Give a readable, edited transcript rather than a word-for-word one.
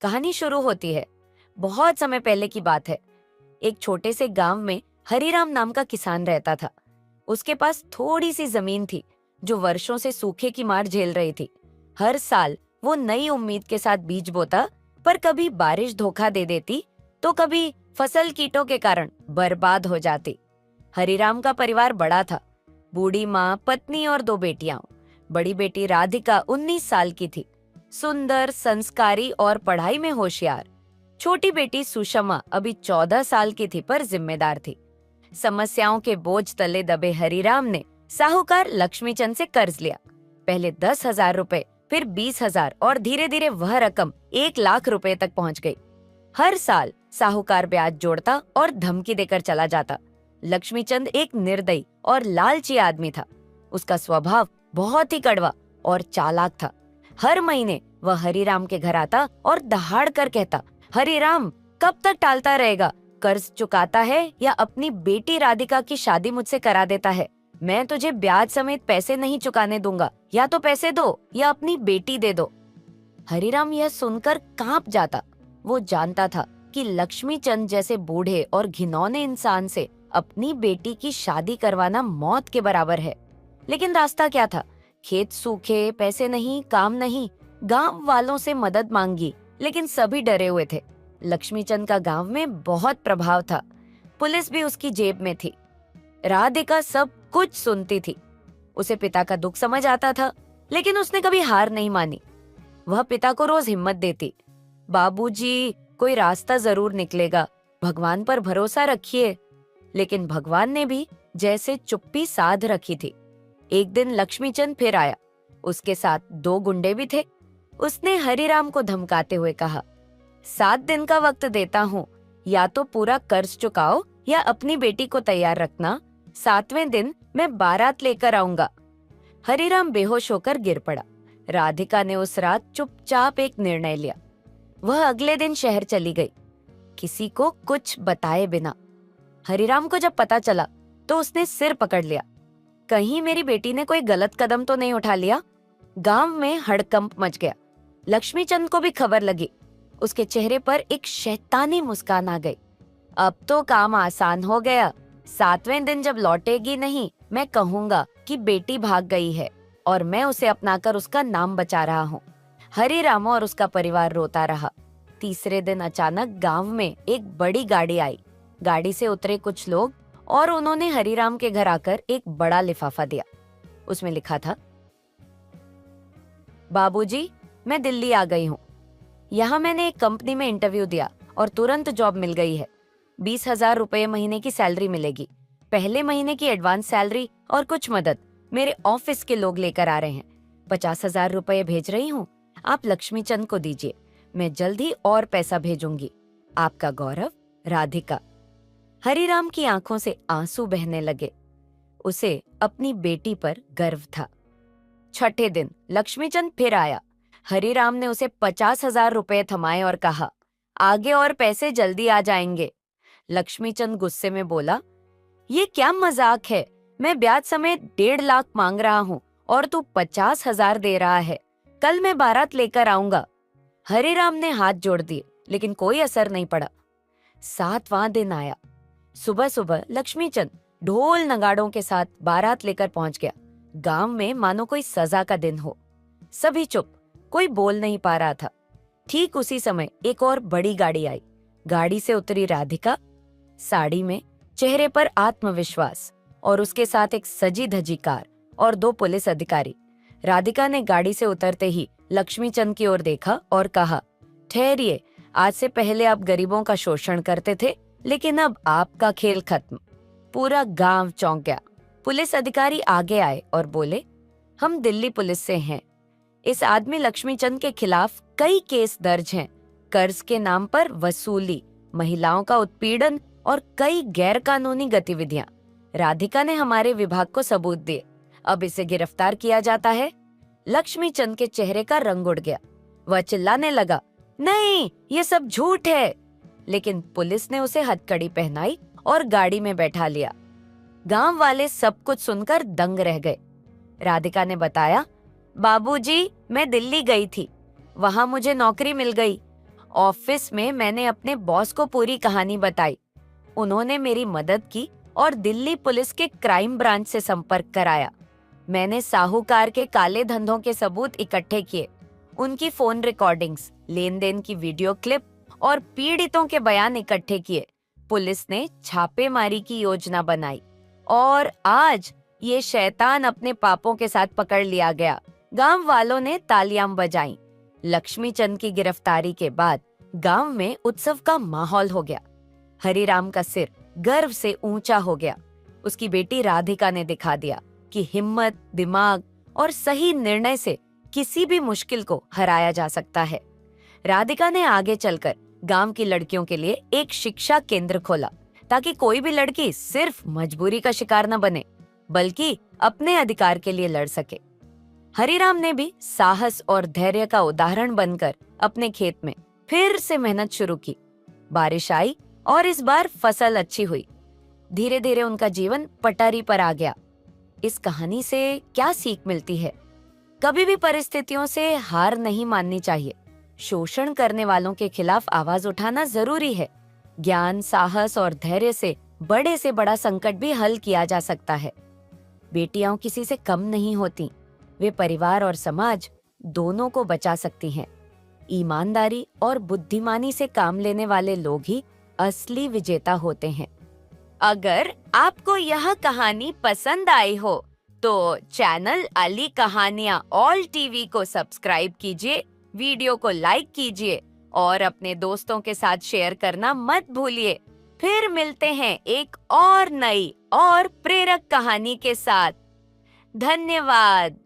कहानी शुरू होती है। बहुत समय पहले की बात है। एक छोटे से गांव में हरिराम नाम का किसान रहता था। उसके पास थोड़ी सी जमीन थी जो वर्षों से सूखे की मार झेल रही थी। हर साल वो नई उम्मीद के साथ बीज बोता, पर कभी बारिश धोखा दे देती तो कभी फसल कीटों के कारण बर्बाद हो जाती। हरिराम का परिवार बड़ा था। बूढ़ी माँ, पत्नी और 2 बेटियां। बड़ी बेटी राधिका 19 साल की थी, सुंदर, संस्कारी और पढ़ाई में होशियार। छोटी बेटी सुषमा अभी 14 साल की थी पर जिम्मेदार थी। समस्याओं के बोझ तले दबे हरिराम ने साहूकार लक्ष्मीचंद से कर्ज लिया। पहले 10,000 रुपए, फिर 20,000 और धीरे धीरे वह रकम 1 लाख रुपए तक पहुंच गई। हर साल साहूकार ब्याज जोड़ता और धमकी देकर चला जाता। लक्ष्मीचंद एक निर्दयी और लालची आदमी था। उसका स्वभाव बहुत ही कड़वा और चालाक था। हर महीने वह हरिराम के घर आता और दहाड़ कर कहता, हरिराम, कब तक टालता रहेगा? कर्ज चुकाता है या अपनी बेटी राधिका की शादी मुझसे करा देता है? मैं तुझे ब्याज समेत पैसे नहीं चुकाने दूंगा। या तो पैसे दो या अपनी बेटी दे दो। हरिराम यह सुनकर कांप जाता। वो जानता था कि लक्ष्मीचंद जैसे बूढ़े और घिनौने इंसान से अपनी बेटी की शादी करवाना मौत के बराबर है। लेकिन रास्ता क्या था? खेत सूखे, पैसे नहीं, काम नहीं। गांव वालों से मदद मांगी, लेकिन सभी डरे हुए थे। लक्ष्मीचंद का गांव में बहुत प्रभाव था। पुलिस भी उसकी जेब में थी। राधिका सब कुछ सुनती थी। उसे पिता का दुख समझ आता था, लेकिन उसने कभी हार नहीं मानी। वह पिता को रोज हिम्मत देती, बाबूजी, कोई रास्ता जरूर निकलेगा, भगवान पर भरोसा रखिए। लेकिन भगवान ने भी जैसे चुप्पी साध रखी थी। एक दिन लक्ष्मीचंद फिर आया। उसके साथ 2 गुंडे भी थे। उसने हरिराम को धमकाते हुए कहा, 7 दिन का वक्त देता हूँ, या तो पूरा कर्ज चुकाओ या अपनी बेटी को तैयार रखना। 7वें दिन मैं बारात लेकर आऊंगा। हरिराम बेहोश होकर गिर पड़ा। राधिका ने उस रात चुपचाप एक निर्णय लिया। वह अगले दिन शहर चली गई, किसी को कुछ बताए बिना। हरिराम को जब पता चला तो उसने सिर पकड़ लिया। कहीं मेरी बेटी ने कोई गलत कदम तो नहीं उठा लिया? गांव में हड़कंप मच गया। लक्ष्मीचंद को भी खबर लगी। उसके चेहरे पर एक शैतानी मुस्कान आ गई। अब तो काम आसान हो गया। 7वें दिन जब लौटेगी नहीं, मैं कहूंगा कि बेटी भाग गई है और मैं उसे अपनाकर उसका नाम बचा रहा हूँ। हरिराम और उसका परिवार रोता रहा। तीसरे दिन अचानक गांव में एक बड़ी गाड़ी आई। गाड़ी से उतरे कुछ लोग और उन्होंने हरिराम के घर आकर एक बड़ा लिफाफा दिया। उसमें लिखा था, बाबूजी, मैं दिल्ली आ गई हूँ। यहाँ मैंने एक कंपनी में इंटरव्यू दिया और तुरंत जॉब मिल गई है। 20,000 रुपये महीने की सैलरी मिलेगी। पहले महीने की एडवांस सैलरी और कुछ मदद मेरे ऑफिस के लोग लेकर आ रहे हैं। 50,000 रुपये भेज रही हूँ, आप लक्ष्मीचंद को दीजिए। मैं जल्द ही और पैसा भेजूंगी। आपका गौरव, राधिका। हरिराम की आंखों से आंसू बहने लगे। उसे अपनी बेटी पर गर्व था। छठे दिन लक्ष्मीचंद फिर आया। हरिराम ने उसे 50,000 रुपये थमाए और कहा, आगे और पैसे जल्दी आ जाएंगे। लक्ष्मीचंद गुस्से में बोला, ये क्या मजाक है? मैं ब्याज समेत 1.5 लाख मांग रहा हूँ और तू 50,000 दे रहा है। कल मैं बारात लेकर आऊंगा। हरिराम ने हाथ जोड़ दिए, लेकिन कोई असर नहीं पड़ा। 7वां दिन आया। सुबह सुबह लक्ष्मीचंद ढोल नगाड़ों के साथ बारात लेकर पहुंच गया। गांव में मानो कोई सजा का दिन हो। सभी चुप, कोई बोल नहीं पा रहा था। ठीक उसी समय एक और बड़ी गाड़ी आई। गाड़ी से उतरी राधिका, साड़ी में, चेहरे पर आत्मविश्वास, और उसके साथ एक सजी धजी कार और 2 पुलिस अधिकारी। राधिका ने गाड़ी से उतरते ही लक्ष्मीचंद की ओर देखा और कहा, ठहरिए, आज से पहले आप गरीबों का शोषण करते थे, लेकिन अब आपका खेल खत्म। पूरा गांव चौंक गया। पुलिस अधिकारी आगे आए और बोले, हम दिल्ली पुलिस से हैं। इस आदमी लक्ष्मीचंद के खिलाफ कई केस दर्ज हैं। कर्ज के नाम पर वसूली, महिलाओं का उत्पीड़न और कई गैरकानूनी गतिविधियां। राधिका ने हमारे विभाग को सबूत दिए। अब इसे गिरफ्तार किया जाता है। लक्ष्मीचंद के चेहरे का रंग उड़ गया। वह चिल्लाने लगा, नहीं, ये सब झूठ है। लेकिन पुलिस ने उसे हथकड़ी पहनाई और गाड़ी में बैठा लिया। गांव वाले सब कुछ सुनकर दंग रह गए। राधिका ने बताया, बाबूजी, मैं दिल्ली गई थी। वहां मुझे नौकरी मिल गई ऑफिस में मैंने अपने बॉस को पूरी कहानी बताई। उन्होंने मेरी मदद की और दिल्ली पुलिस के क्राइम ब्रांच से संपर्क कराया। मैंने साहूकार के काले धंधों के सबूत इकट्ठे किए, उनकी फोन रिकॉर्डिंग्स, लेन देन की वीडियो क्लिप और पीड़ितों के बयान इकट्ठे किए। पुलिस ने छापेमारी की योजना बनाई और आज ये शैतान अपने पापों के साथ पकड़ लिया गया। गांव वालों ने तालियां बजाईं। लक्ष्मी चंद की गिरफ्तारी के बाद गांव में उत्सव का माहौल हो गया। हरिराम का सिर गर्व से ऊंचा हो गया। उसकी बेटी राधिका ने दिखा दिया कि हिम्मत, दिमाग और सही निर्णय से किसी भी मुश्किल को हराया जा सकता है। राधिका ने आगे चलकर गांव की लड़कियों के लिए एक शिक्षा केंद्र खोला ताकि कोई भी लड़की सिर्फ मजबूरी का शिकार न बने, बल्कि अपने अधिकार के लिए लड़ सके। हरिराम ने भी साहस और धैर्य का उदाहरण बनकर अपने खेत में फिर से मेहनत शुरू की। बारिश आई और इस बार फसल अच्छी हुई। धीरे धीरे उनका जीवन पटरी पर आ गया। इस कहानी से क्या सीख मिलती है? कभी भी परिस्थितियों से हार नहीं माननी चाहिए। शोषण करने वालों के खिलाफ आवाज उठाना जरूरी है। ज्ञान, साहस और धैर्य से बड़ा संकट भी हल किया जा सकता है। बेटियां किसी से कम नहीं होती। वे परिवार और समाज दोनों को बचा सकती हैं। ईमानदारी और बुद्धिमानी से काम लेने वाले लोग ही असली विजेता होते हैं। अगर आपको यह कहानी पसंद आई हो तो चैनल अली कहानियां ऑल टीवी को सब्सक्राइब कीजिए, वीडियो को लाइक कीजिए और अपने दोस्तों के साथ शेयर करना मत भूलिए। फिर मिलते हैं एक और नई और प्रेरक कहानी के साथ। धन्यवाद।